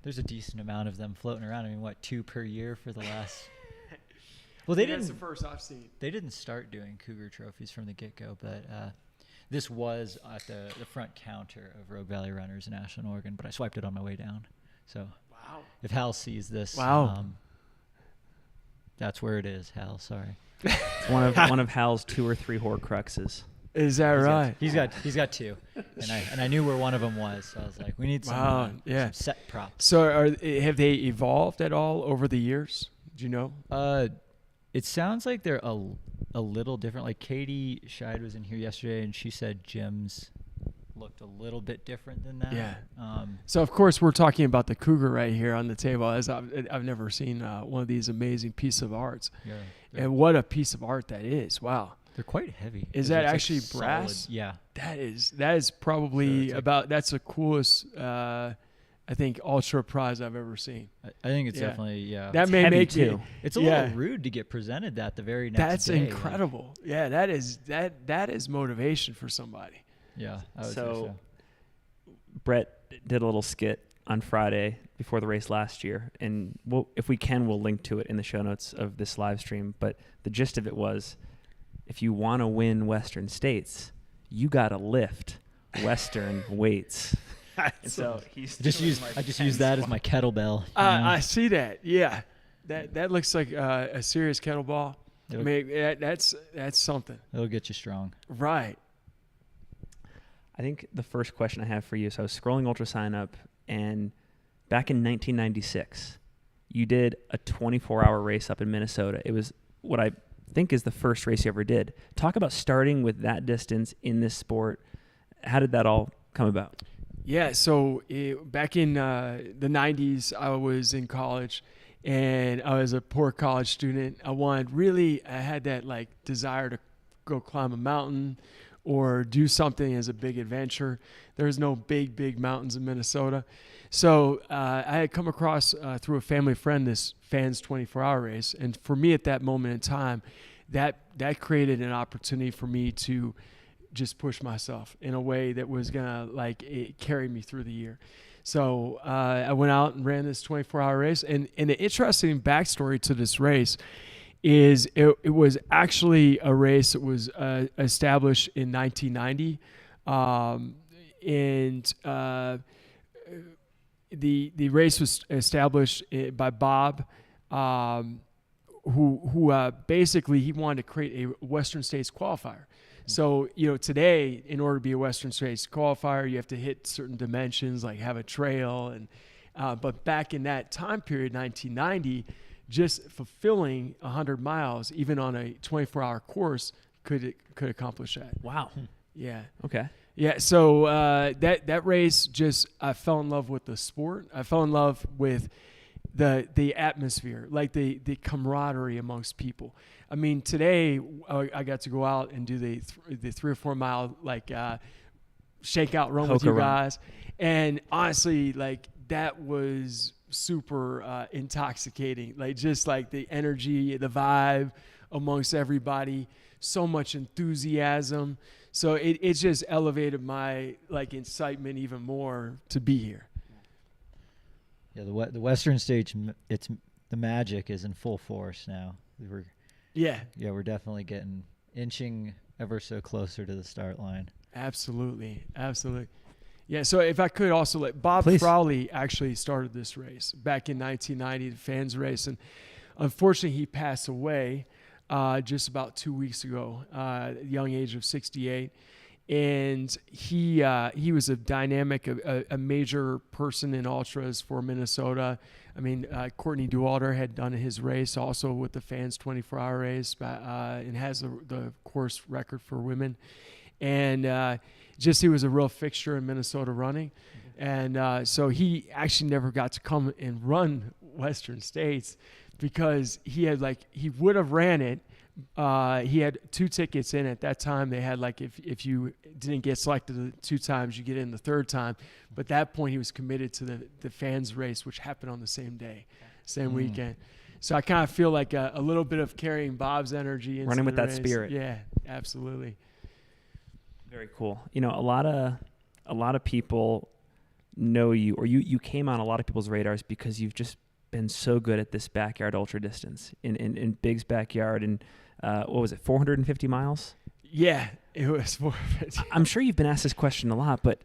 there's a decent amount of them floating around. I mean, what, 2 per year for the last? Well, they didn't. That's the first I've seen. They didn't start doing Cougar trophies from the get-go, but this was at the front counter of Rogue Valley Runners in Ashland, Oregon. But I swiped it on my way down. So if Hal sees this, that's where it is. Hal, sorry. It's one of Hal's 2 or 3 Horcruxes. Is that right? He's got 2, and I knew where one of them was. So I was like, we need some set props. So have they evolved at all over the years? Do you know? It sounds like they're a little different. Like Katie Scheid was in here yesterday, and she said Jim's looked a little bit different than that. Yeah. So of course we're talking about the Cougar right here on the table. As I've never seen one of these amazing pieces of arts. Yeah. And what a piece of art that is! Wow. They're quite heavy. Is that actually brass? Solid, yeah. That is probably that's the coolest. I think ultra prize I've ever seen. I think it's definitely That may make too. It's a little rude to get presented that the very next day. That's incredible. Like, yeah, that is motivation for somebody. Yeah. I would say so. Brett did a little skit on Friday before the race last year, and if we can, we'll link to it in the show notes of this live stream. But the gist of it was, if you want to win Western States, you got to lift Western weights. And so I just use that as my kettlebell. I see that. Yeah, that looks like a serious kettlebell. I mean, that's something. It'll get you strong. Right. I think the first question I have for you. So I was scrolling UltraSign up, and back in 1996, you did a 24-hour race up in Minnesota. It was what I think is the first race you ever did. Talk about starting with that distance in this sport. How did that all come about? Yeah, so back in the 90s, I was in college, and I was a poor college student. I had that like desire to go climb a mountain or do something as a big adventure. There's no big mountains in Minnesota. So I had come across through a family friend this Fans 24-hour race, and for me at that moment in time, that created an opportunity for me to just push myself in a way that was gonna carry me through the year. So I went out and ran this 24-hour race, and the interesting backstory to this race is it was actually a race that was established in 1990, and the race was established by Bob, who basically he wanted to create a Western States qualifier. So, today, in order to be a Western States qualifier, you have to hit certain dimensions, like have a trail. But back in that time period, 1990, just fulfilling 100 miles, even on a 24-hour course, could accomplish that. Wow. Yeah. Okay. Yeah. So that race, I fell in love with the sport. I fell in love with the atmosphere, like the camaraderie amongst people. I mean, today I got to go out and do the 3 or 4 mile shakeout run with you guys, and honestly, that was super intoxicating. Just the energy, the vibe amongst everybody, so much enthusiasm. So it just elevated my incitement even more to be here. Yeah, the Western States, the magic is in full force now. We're definitely inching ever so closer to the start line. Absolutely. Yeah, so if I could also Bob Fowley actually started this race back in 1990, the fans race, and unfortunately he passed away just about 2 weeks ago, at the young age of 68. And he was a dynamic, a major person in ultras for Minnesota. I mean, Courtney Dauwalter had done his race also with the Fans 24-hour race, and has the course record for women. And he was a real fixture in Minnesota running. And so he actually never got to come and run Western States because he would have ran it. He had 2 tickets in at that time. They had if you didn't get selected the 2 times, you get in the 3rd time. But at that point, he was committed to the fans race, which happened on the same day, same weekend. So I kind of feel like a little bit of carrying Bob's energy into running with that race. spirit. Yeah, absolutely. Very cool. A lot of people know you, or you came on a lot of people's radars because you've just been so good at this backyard ultra distance in Big's backyard. And what was it, 450 miles? Yeah, it was 450. I'm sure you've been asked this question a lot, but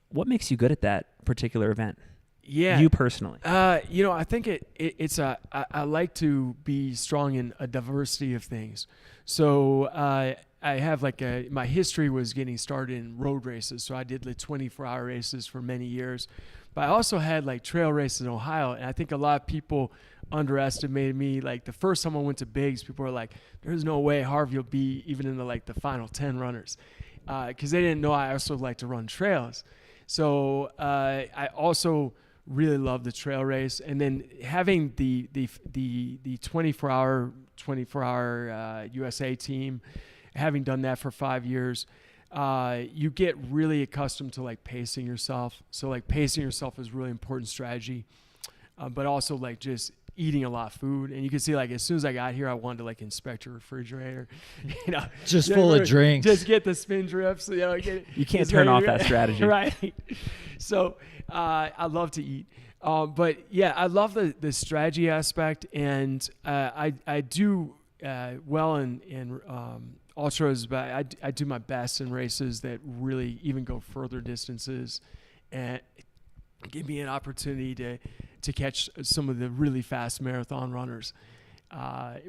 what makes you good at that particular event? Yeah, you personally. I think it's I like to be strong in a diversity of things. So I have my history was getting started in road races. So I did the 24-hour races for many years, but I also had like trail races in Ohio. And I think a lot of people underestimated me. Like the first time I went to Biggs, people were like, "There's no way Harvey will be even in the final 10 runners," because they didn't know I also like to run trails. So I also really love the trail race, and then having the 24-hour USA team, having done that for 5 years, you get really accustomed to like pacing yourself. So like pacing yourself is really important strategy, but also like just eating a lot of food. And you can see like as soon as I got here, I wanted to like inspect your refrigerator, just full of drinks, just get the spin drips. You can't turn off that strategy, right? So I love to eat, but yeah, I love the strategy aspect, and I do well in ultras, but I do my best in races that really even go further distances, and give me an opportunity to catch some of the really fast marathon runners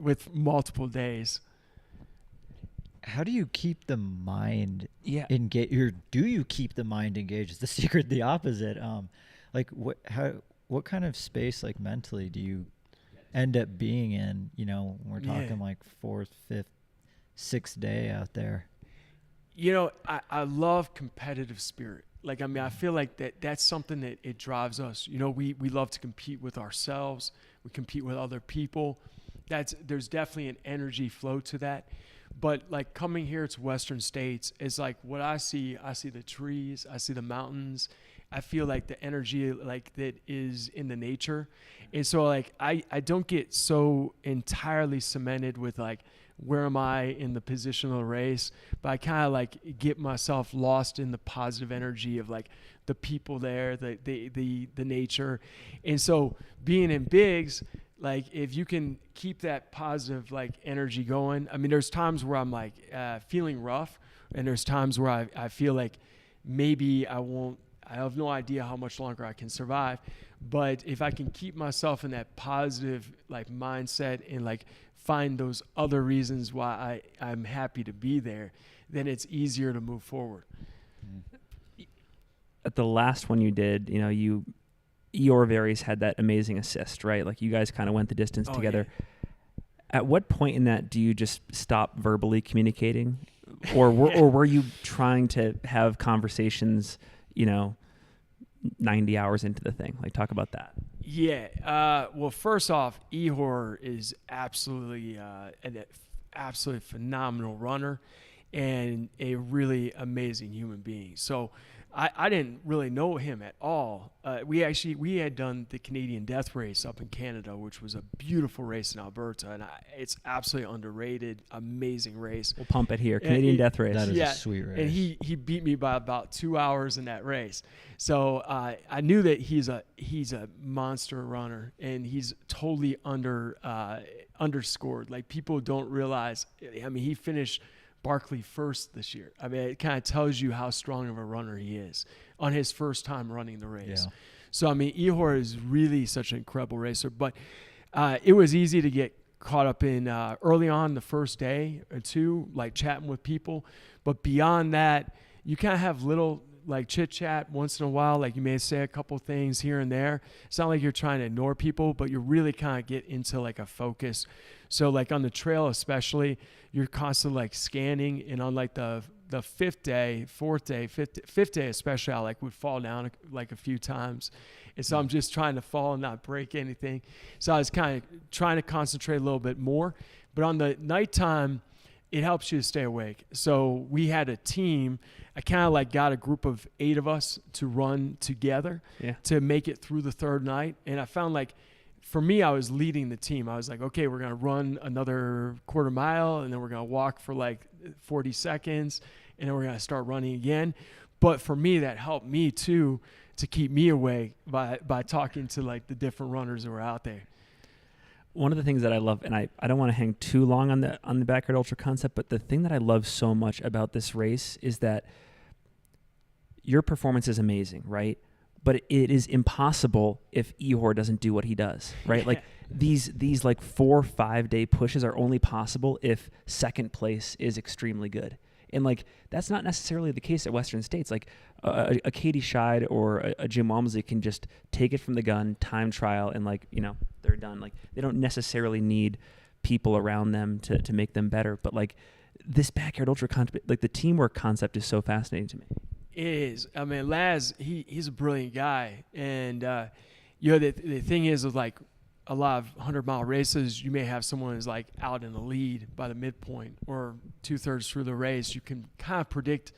with multiple days. How do you keep the mind engaged? Do you keep the mind engaged? Is the secret the opposite? What kind of space like mentally do you end up being in? When we're talking like 4th, 5th, 6th day out there. I love competitive spirit. Like, I mean, I feel like that's something that it drives us. We love to compete with ourselves. We compete with other people. There's definitely an energy flow to that. But like coming here to Western States is like what I see the trees, I see the mountains. I feel like the energy like that is in the nature. And so like I don't get so entirely cemented with like where am I in the position of the race, but I kind of like get myself lost in the positive energy of like the people there, the nature. And so being in Biggs, like if you can keep that positive like energy going, I mean, there's times where I'm like feeling rough, and there's times where I feel like maybe I have no idea how much longer I can survive. But if I can keep myself in that positive like mindset and like find those other reasons why I'm happy to be there, then it's easier to move forward. At the last one you did, Eeyore Varies had that amazing assist, right? Like you guys kind of went the distance together. Yeah. At what point in that do you just stop verbally communicating? Or were you trying to have conversations, 90 hours into the thing? Like, talk about that. Yeah. Well, first off, Eeyore is absolutely an absolutely phenomenal runner and a really amazing human being. So I didn't really know him at all. We had done the Canadian Death Race up in Canada, which was a beautiful race in Alberta, and it's absolutely underrated, amazing race. We'll pump it here, Canadian Death Race. That is a sweet race. And he beat me by about 2 hours in that race. So I knew that he's a monster runner, and he's totally underscored. Like people don't realize. I mean, he finished Barkley first this year. I mean, it kind of tells you how strong of a runner he is on his first time running the race. Yeah. So, I mean, Eeyore is really such an incredible racer. But it was easy to get caught up in early on the first day or two, like chatting with people. But beyond that, you kind of have little like chit chat once in a while. Like you may say a couple things here and there. It's not like you're trying to ignore people, but you really kind of get into like a focus. So like on the trail especially, you're constantly like scanning, and on like the fifth day especially, I like would fall down like a few times. And so I'm just trying to fall and not break anything. So I was kind of trying to concentrate a little bit more. But on the nighttime, it helps you to stay awake. So we had a team. I kind of like got a group of 8 of us to run together to make it through the third night. And I found like, for me, I was leading the team. I was like, okay, we're going to run another quarter mile, and then we're going to walk for like 40 seconds, and then we're going to start running again. But for me, that helped me too to keep me away by talking to like the different runners that were out there. One of the things that I love, and I don't want to hang too long on the Backyard Ultra concept, but the thing that I love so much about this race is that your performance is amazing, right? But it is impossible if Ihor doesn't do what he does, right? Like these like 4 or 5 day pushes are only possible if second place is extremely good. And like that's not necessarily the case at Western States. Like a Katie Scheid or a Jim Walmsley can just take it from the gun, time trial, and like, you know, they're done. Like they don't necessarily need people around them to make them better. But like this Backyard Ultra concept, like the teamwork concept is so fascinating to me. It is. I mean, Laz, he's a brilliant guy. And, you know, the thing is with like a lot of 100-mile races, you may have someone who's like out in the lead by the midpoint or 2/3 through the race. You can kind of predict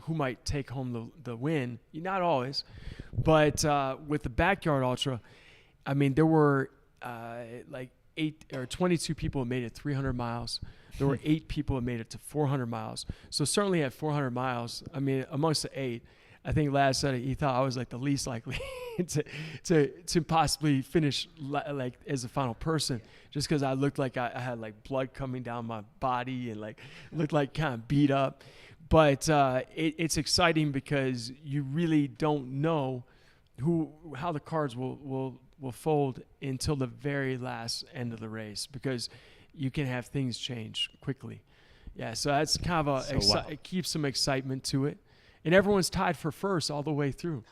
who might take home the win. Not always. But with the Backyard Ultra, I mean, there were like 22 people who made it 300 miles. There were 8 people who made it to 400 miles. So certainly at 400 miles, I mean, amongst the 8, I think Laz said he thought I was like the least likely to possibly finish like as a final person, just because I looked like I had like blood coming down my body and like looked like kind of beat up. But it's exciting because you really don't know how the cards will fold until the very last end of the race, because you can have things change quickly. Yeah, so that's kind of it keeps some excitement to it. And everyone's tied for first all the way through.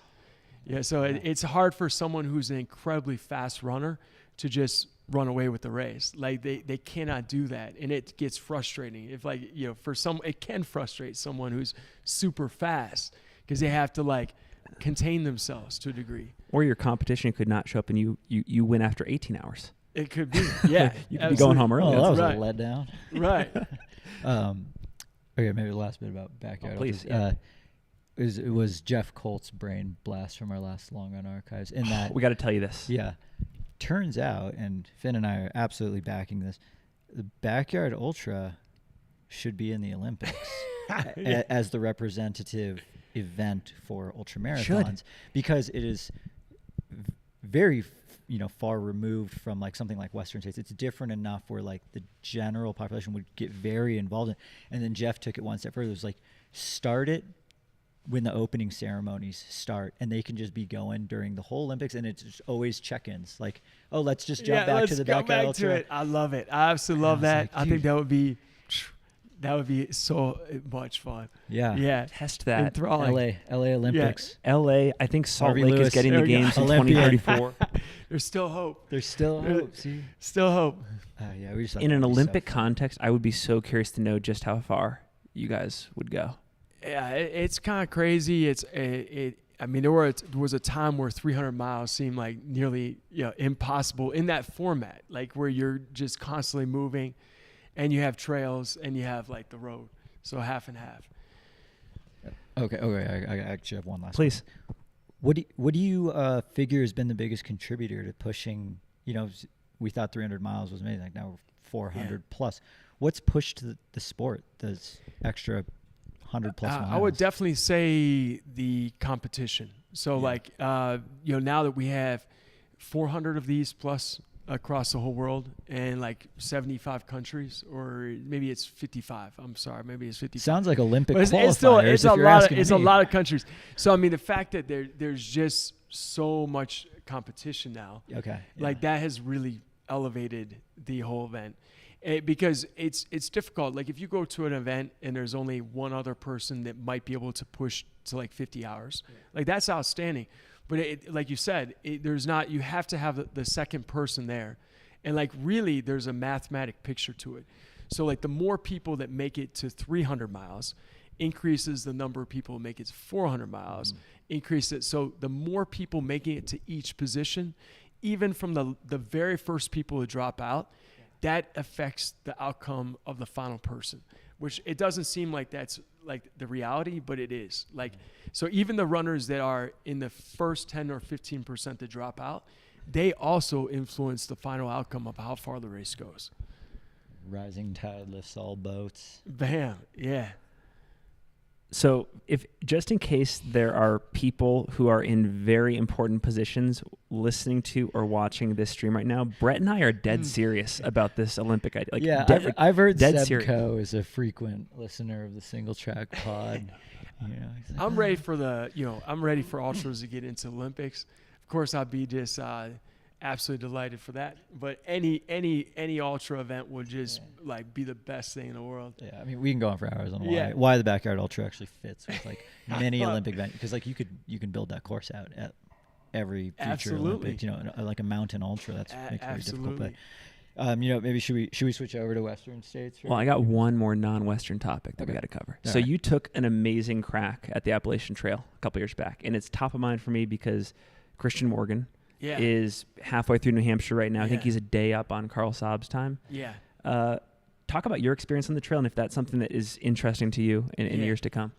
Yeah, so it's hard for someone who's an incredibly fast runner to just run away with the race. Like they cannot do that, and it gets frustrating. If like, you know, it can frustrate someone who's super fast because they have to like contain themselves to a degree. Or your competition could not show up and you win after 18 hours. It could be, yeah. You could be going home early. Oh, that was right. a letdown. Right. Okay, maybe the last bit about Backyard. Please. It was Jeff Colt's brain blast from our last long run archives. In that, we got to tell you this. Yeah, turns out, and Finn and I are absolutely backing this, the Backyard Ultra should be in the Olympics as the representative event for ultramarathons, because it is very far removed from like something like Western States. It's different enough where like the general population would get very involved in. And then Jeff took it one step further. It was like, start it when the opening ceremonies start, and they can just be going during the whole Olympics, and it's just always check-ins. Like, oh, let's just jump back to the Backyard Ultra. It. I love it. I absolutely love that. Like, I think that would be so much fun. Yeah. Test that. LA Olympics. Yeah. LA. I think Salt Harvey Lake Lewis, is getting the games in Olympian. 2034. There's still hope. There's still hope. See? Still hope. Yeah, we just in an Olympic context, I would be so curious to know just how far you guys would go. Yeah, it's kind of crazy. I mean, there was a time where 300 miles seemed like nearly impossible in that format, like where you're just constantly moving, and you have trails and you have like the road, so half and half. Okay. I actually have one last. Please. One. What do you figure has been the biggest contributor to pushing? We thought 300 miles was amazing. Like now we're 400 plus. What's pushed the sport? Those extra 100 plus miles. I would definitely say the competition. So now that we have 400 of these plus across the whole world and like 75 countries, or maybe it's 55. I'm sorry, maybe it's 55. Sounds like Olympic qualifiers. It's a lot of countries. So I mean, the fact that there's just so much competition now. Okay. Like that has really elevated the whole event. Because it's difficult. Like if you go to an event and there's only one other person that might be able to push to like 50 hours, like that's outstanding. But like you said, there's not. You have to have the second person there, and like really, there's a mathematic picture to it. So like the more people that make it to 300 miles, increases the number of people who make it to 400 miles, increase it. So the more people making it to each position, even from the very first people to drop out, that affects the outcome of the final person, which it doesn't seem like that's like the reality, but it is. Like, so even the runners that are in the first 10 or 15% to drop out, they also influence the final outcome of how far the race goes. Rising tide lifts all boats. Bam. Yeah. So if just in case there are people who are in very important positions listening to or watching this stream right now, Brett and I are dead serious about this Olympic idea. Like, yeah, I've heard Seb Coe is a frequent listener of the Singletrack pod. I'm ready for I'm ready for ultras to get into Olympics. Of course, I'd be just absolutely delighted for that. But any ultra event would just like be the best thing in the world. Yeah, I mean, we can go on for hours on why the backyard ultra actually fits with like many Olympic events, because like you can build that course out at every future Olympics. Like a mountain ultra, that's makes it very difficult. But maybe should we switch over to Western states? Well, I got one more non-Western topic that we got to cover. So you took an amazing crack at the Appalachian Trail a couple years back, and it's top of mind for me because Christian Morgan is halfway through New Hampshire right now. I think he's a day up on Carl Saab's time. Yeah. Talk about your experience on the trail and if that's something that is interesting to you in years to come.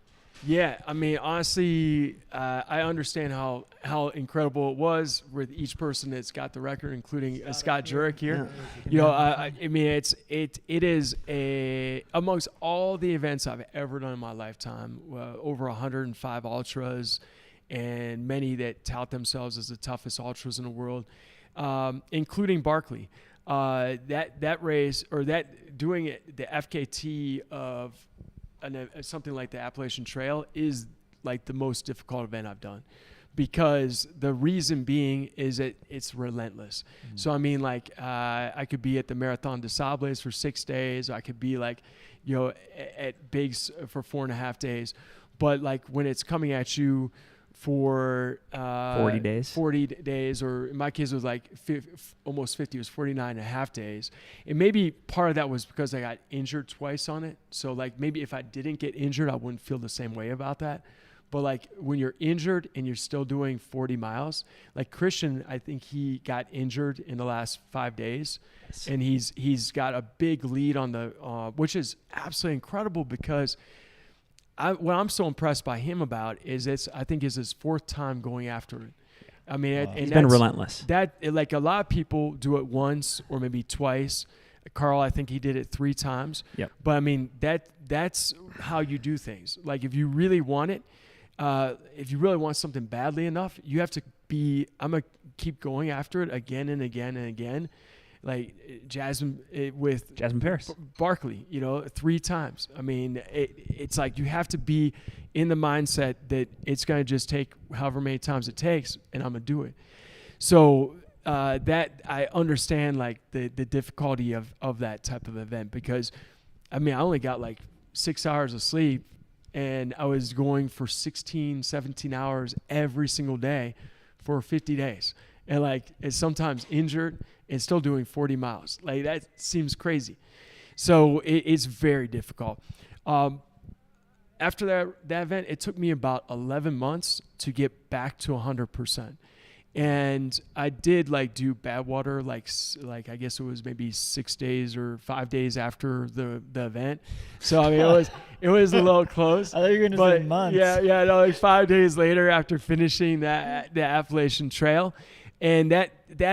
Yeah, I mean, honestly, I understand how incredible it was with each person that's got the record, including Scott Jurek here. I mean, it is amongst all the events I've ever done in my lifetime, over 105 ultras, and many that tout themselves as the toughest ultras in the world, including Barkley. That race, or that doing it, the FKT of something like the Appalachian Trail is like the most difficult event I've done, because the reason being is that it's relentless. Mm-hmm. So I mean, like I could be at the Marathon des Sables for 6 days. I could be like, at Biggs for 4.5 days. But like when it's coming at you for 40 days, or in my case it was like almost 50. It was 49.5 days. And maybe part of that was because I got injured twice on it. So like maybe if I didn't get injured, I wouldn't feel the same way about that. But like when you're injured and you're still doing 40 miles, like Christian, I think he got injured in the last 5 days. Yes. And he's got a big lead on the which is absolutely incredible, because what I'm so impressed by him about is I think is his 4th time going after it. I mean, and he's been relentless. Like a lot of people do it once or maybe twice. Carl, I think he did it 3 times. Yep. But I mean, that's how you do things. Like if you really want it, if you really want something badly enough, you have to I'm going to keep going after it again and again and again. Like Jasmine Paris, Barkley, 3 times. I mean, it's like you have to be in the mindset that it's going to just take however many times it takes, and I'm going to do it. So that I understand like the difficulty of that type of event, because I mean, I only got like 6 hours of sleep, and I was going for 16, 17 hours every single day for 50 days. And like, it's sometimes injured and still doing 40 miles. Like that seems crazy. So it's very difficult. After that event, it took me about 11 months to get back to 100%. And I did like do bad water, like I guess it was maybe 6 days or 5 days after the event. So I mean, it was a little close. I thought you were going to say months. Yeah, no, like 5 days later after finishing the Appalachian Trail. And that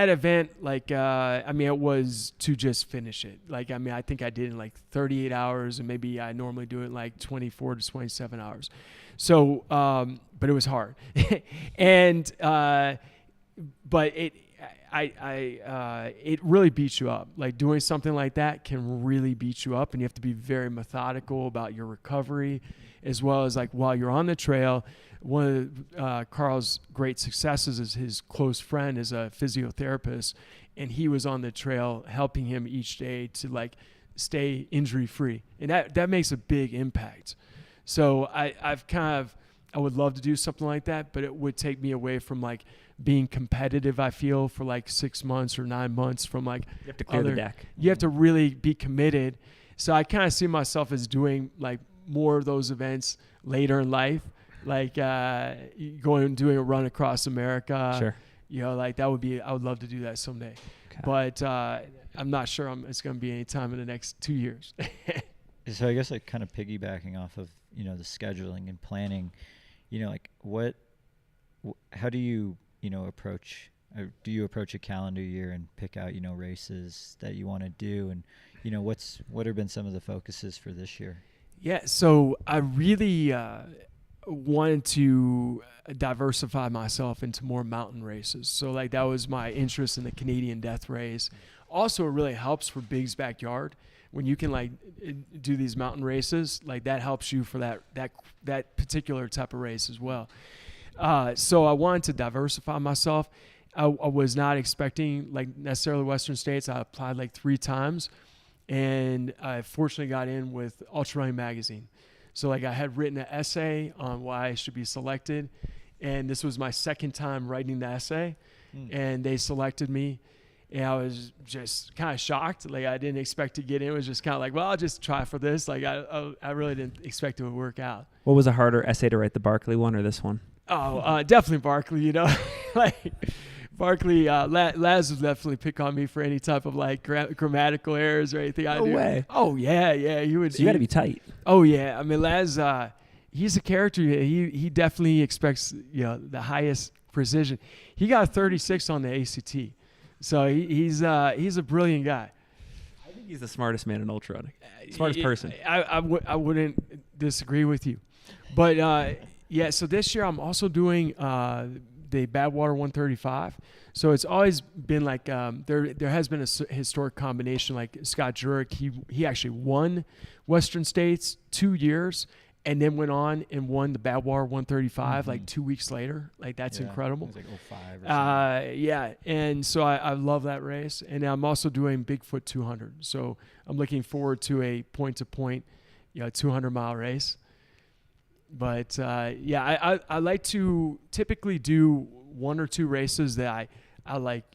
event, like, I mean, it was to just finish it. Like, I mean, I think I did it in like 38 hours, and maybe I normally do it in like 24 to 27 hours. So, but it was hard. And, but it really beats you up. Like doing something like that can really beat you up, and you have to be very methodical about your recovery, as well as like while you're on the trail. One of Carl's great successes is his close friend is a physiotherapist, and he was on the trail helping him each day to like stay injury free, and that makes a big impact. So I would love to do something like that, but it would take me away from like being competitive. I feel for like 6 months or 9 months from like you have to clear the deck. You have to really be committed. So I kind of see myself as doing like more of those events later in life. Like going and doing a run across America. Sure. Like I would love to do that someday. Okay. But I'm not sure it's going to be any time in the next 2 years. So I guess like kind of piggybacking off of, the scheduling and planning, like how do you, approach, do you approach a calendar year and pick out, races that you want to do? And, what have been some of the focuses for this year? Yeah, so I really wanted to diversify myself into more mountain races. So like that was my interest in the Canadian Death Race. Also, it really helps for Big's Backyard when you can like do these mountain races. Like that helps you for that particular type of race as well. So I wanted to diversify myself. I was not expecting like necessarily Western States. I applied like 3 times, and I fortunately got in with Ultra Running Magazine. So like I had written an essay on why I should be selected, and this was my second time writing the essay, and they selected me. And I was just kind of shocked. Like I didn't expect to get in. It was just kind of like, well, I'll just try for this. Like I really didn't expect it would work out. What was a harder essay to write, the Barkley one or this one? Oh, definitely Barkley, you know. Like Barkley, Laz would definitely pick on me for any type of like grammatical errors or anything I do. No way. Oh, yeah. He would. So you got to be tight. Oh, yeah. I mean, Laz, he's a character. He definitely expects, the highest precision. He got a 36 on the ACT. So he's a brilliant guy. I think he's the smartest man in ultra running. Smartest person. I wouldn't disagree with you. But, yeah, so this year I'm also doing the Badwater 135. So it's always been like there has been a historic combination. Like Scott Jurek, he actually won Western States 2 years and then went on and won the Badwater 135 like 2 weeks later. Like that's incredible. It was like 05 or something. Yeah, and so I love that race. And I'm also doing Bigfoot 200. So I'm looking forward to a point-to-point 200-mile race. But I like to typically do 1 or 2 races that I like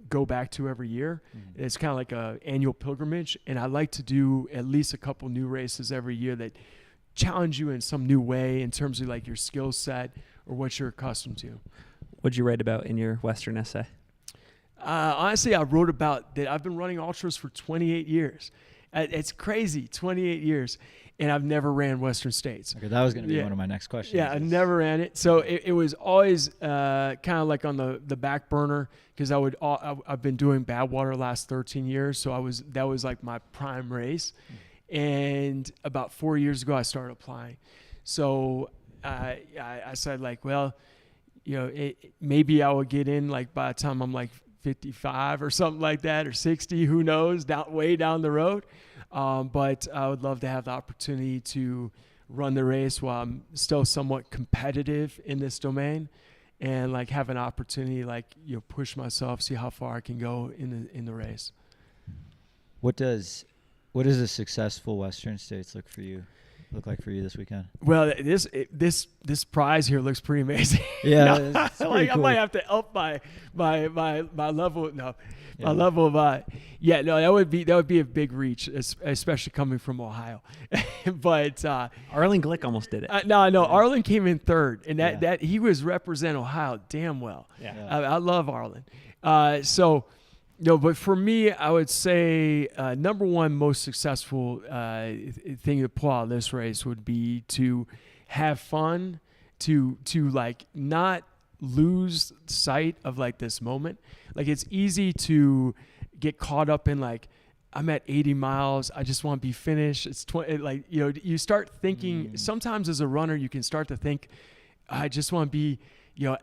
go back to every year. Mm-hmm. It's kind of like a annual pilgrimage, and I like to do at least a couple new races every year that challenge you in some new way in terms of like your skill set or what you're accustomed to. What'd you write about in your Western essay? Honestly, I wrote about that I've been running ultras for 28 years. It's crazy, 28 years. And I've never ran Western States. Okay, that was going to be one of my next questions. Yeah, I never ran it. So it was always kind of like on the back burner because I've been doing Badwater the last 13 years. So that was like my prime race. And about 4 years ago, I started applying. So I said like, well, maybe I will get in like by the time I'm like 55 or something like that, or 60, who knows, way down the road. But I would love to have the opportunity to run the race while I'm still somewhat competitive in this domain, and like have an opportunity, like push myself, see how far I can go in the race. What does a successful Western States look like for you this weekend? Well, this prize here looks pretty amazing. Yeah, like cool. I might have to up my level. No, yeah. My level of that would be a big reach, especially coming from Ohio. But Arlen Glick almost did it. No, Arlen came in third, and that he was representing Ohio damn well. Yeah, I love Arlen. But for me, I would say number one most successful thing to pull out of this race would be to have fun, to like not lose sight of like this moment. Like it's easy to get caught up in like, I'm at 80 miles. I just want to be finished. It's 20. Like, you start thinking sometimes as a runner, you can start to think, I just want to be,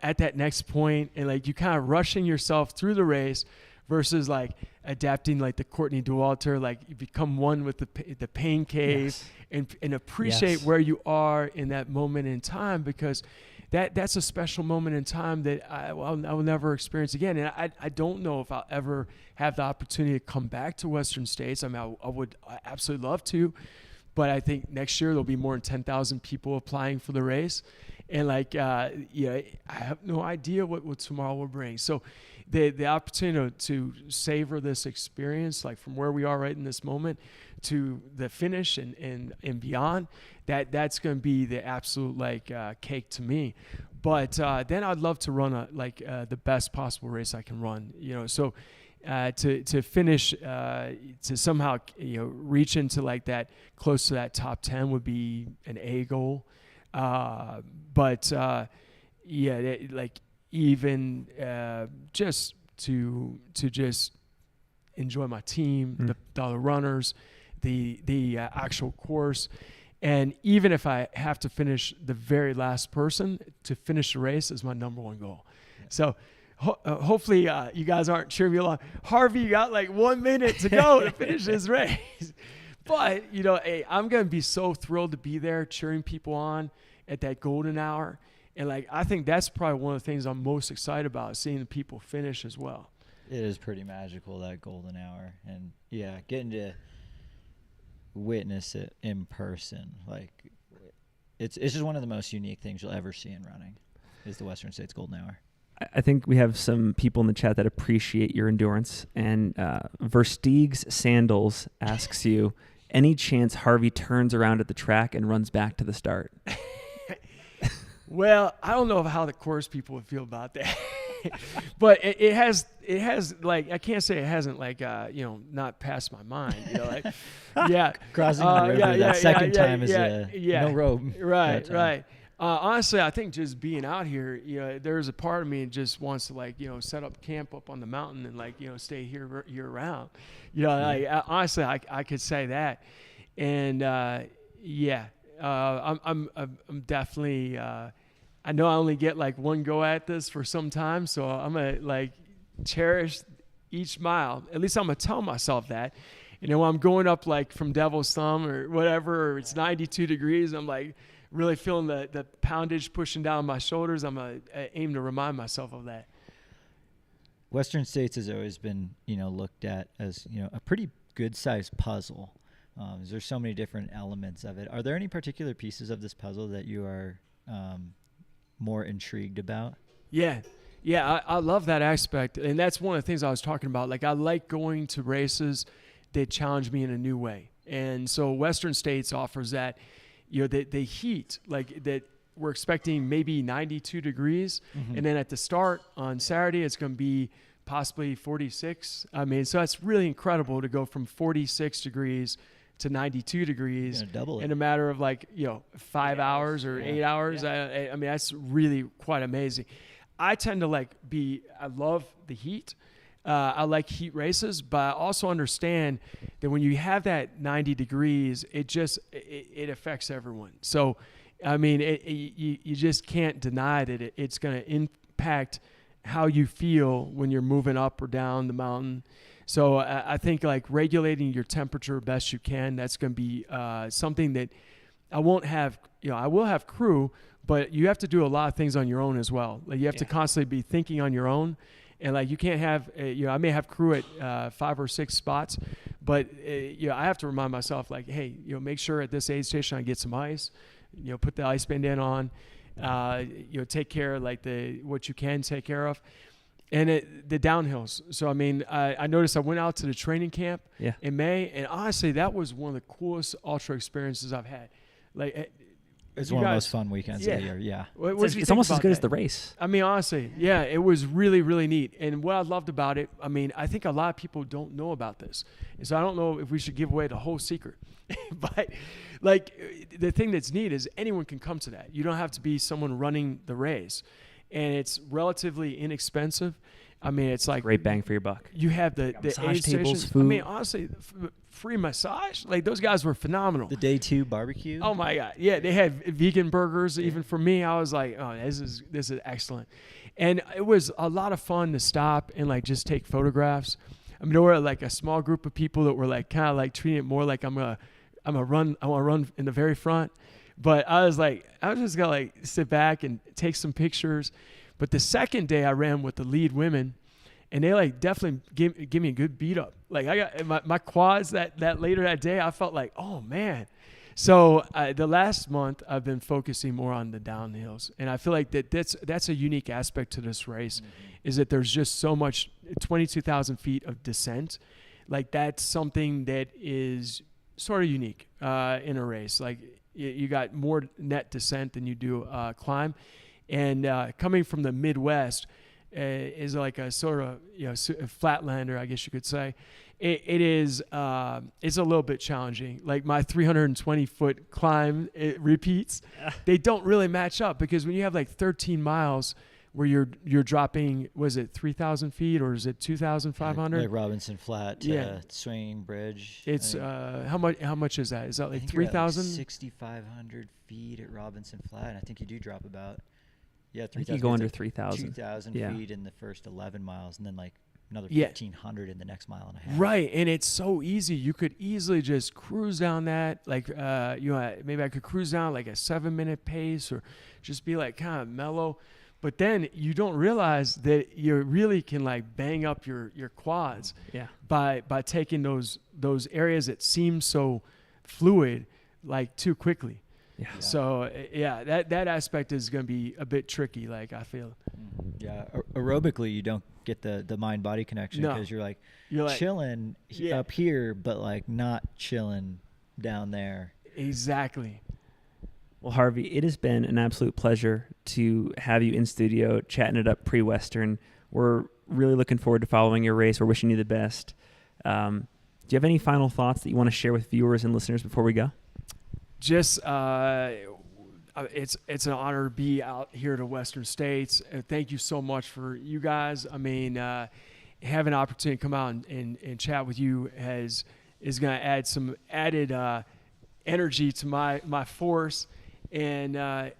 at that next point, and like you kind of rushing yourself through the race. Versus like adapting like the Courtney Dauwalter, like you become one with the pain cave, and appreciate where you are in that moment in time, because that's a special moment in time that I will never experience again. And I don't know if I'll ever have the opportunity to come back to Western States. I mean, I would absolutely love to, but I think next year there'll be more than 10,000 people applying for the race. And like, I have no idea what tomorrow will bring. So the opportunity to savor this experience, like from where we are right in this moment to the finish and beyond, that's going to be the absolute like cake to me. But then I'd love to run the best possible race I can run, so to finish, to somehow, reach into like that, close to that top 10 would be an A goal. Just to just enjoy my team, the runners, the actual course, And even if I have to finish the very last person, to finish the race is my number one goal. Yeah. So hopefully you guys aren't cheering me along. Harvey, you got like 1 minute to go to finish this race. But, hey, I'm going to be so thrilled to be there cheering people on at that golden hour. And, I think that's probably one of the things I'm most excited about, seeing the people finish as well. It is pretty magical, that golden hour. And, yeah, getting to witness it in person, it's just one of the most unique things you'll ever see in running is the Western States Golden Hour. I think we have some people in the chat that appreciate your endurance, and Versteeg's Sandals asks you, any chance Harvey turns around at the track and runs back to the start? Well, I don't know how the course people would feel about that. But it has I can't say it hasn't not passed my mind, yeah. Crossing the river that second time is no rope. Right. Honestly, I think just being out here, there's a part of me that just wants to set up camp up on the mountain and stay here year round. Honestly, I could say that, and I'm definitely. I know I only get one go at this for some time, so I'm gonna cherish each mile. At least I'm gonna tell myself that. When I'm going up from Devil's Thumb or whatever, or it's 92 degrees, I'm really feeling the poundage pushing down my shoulders. I'm gonna aim to remind myself of that. Western States has always been, looked at as, a pretty good-sized puzzle. There's so many different elements of it. Are there any particular pieces of this puzzle that you are more intrigued about? Yeah, I love that aspect, and that's one of the things I was talking about. I like going to races that challenge me in a new way, and so Western States offers that. The heat, that we're expecting maybe 92 degrees, and then at the start on Saturday it's going to be possibly 46. I mean, so it's really incredible to go from 46 degrees to 92 degrees in a matter of 5 hours or 8 hours. I mean, that's really quite amazing. I tend to I love the heat. I like heat races, but I also understand that when you have that 90 degrees, it affects everyone. So, I mean, you just can't deny that it's going to impact how you feel when you're moving up or down the mountain. So I think regulating your temperature best you can, that's going to be something that I won't have, I will have crew, but you have to do a lot of things on your own as well. You have to constantly be thinking on your own. And you can't have, I may have crew at 5 or 6 spots, but I have to remind myself hey, make sure at this aid station I get some ice, put the ice bandana on, take care of what you can take care of. And the downhills. So, I mean, I noticed I went out to the training camp in May, and honestly, that was one of the coolest ultra experiences I've had. It's one of the most fun weekends of the year, yeah. It's almost as good as the race. I mean, honestly, it was really, really neat. And what I loved about it, I mean, I think a lot of people don't know about this. And so I don't know if we should give away the whole secret. But, the thing that's neat is anyone can come to that. You don't have to be someone running the race. And it's relatively inexpensive. I mean, it's great bang for your buck. You have the massage tables, food. I mean, honestly, free massage. Those guys were phenomenal. The day 2 barbecue. Oh my God, yeah, they had vegan burgers. Even for me, I was like, oh, this is excellent. And it was a lot of fun to stop and just take photographs. I mean, there were a small group of people that were kind of treating it more like I'm gonna run. I want to run in the very front. But I was just gonna sit back and take some pictures. But the second day I ran with the lead women, and they definitely give me a good beat up. I got my quads that later that day, I felt oh man. So the last month I've been focusing more on the downhills, and I feel that's a unique aspect to this race, is that there's just so much 22,000 feet of descent. That's something that is sort of unique in a race. You got more net descent than you do climb. And coming from the Midwest is a sort of, a flatlander, I guess you could say. It's a little bit challenging. My 320-foot climb, it repeats. They don't really match up, because when you have 13 miles where you're dropping, was it 3,000 feet or is it 2,500? Like Robinson Flat to Swinging Bridge. It's how much is that? Is that like 3,000? 6,500 feet at Robinson Flat. And I think you do drop about 3,000. You go under 3,000. 2,000 feet in the first 11 miles, and then like another 1,500 in the next mile and a half. Right, and it's so easy. You could easily just cruise down that, like maybe I could cruise down like a 7-minute pace, or just be like kind of mellow. But then you don't realize that you really can like bang up your quads by taking those areas that seem so fluid like too quickly. Yeah. So that aspect is going to be a bit tricky, like I feel. Yeah, aerobically you don't get the mind body connection because you're like chilling up here, but like not chilling down there. Exactly. Well, Harvey, it has been an absolute pleasure to have you in studio chatting it up pre-Western. We're really looking forward to following your race. We're wishing you the best. Do you have any final thoughts that you want to share with viewers and listeners before we go? Just it's an honor to be out here to Western States. Thank you so much for you guys. I mean, having an opportunity to come out and chat with you is going to add some added energy to my force. And I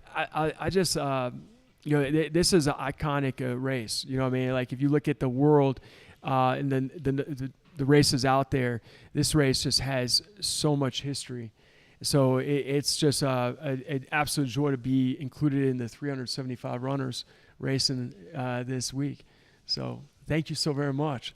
just this is an iconic race. You know what I mean? Like if you look at the world and then the races out there, this race just has so much history. So it's just an absolute joy to be included in the 375 runners racing this week. So thank you so very much.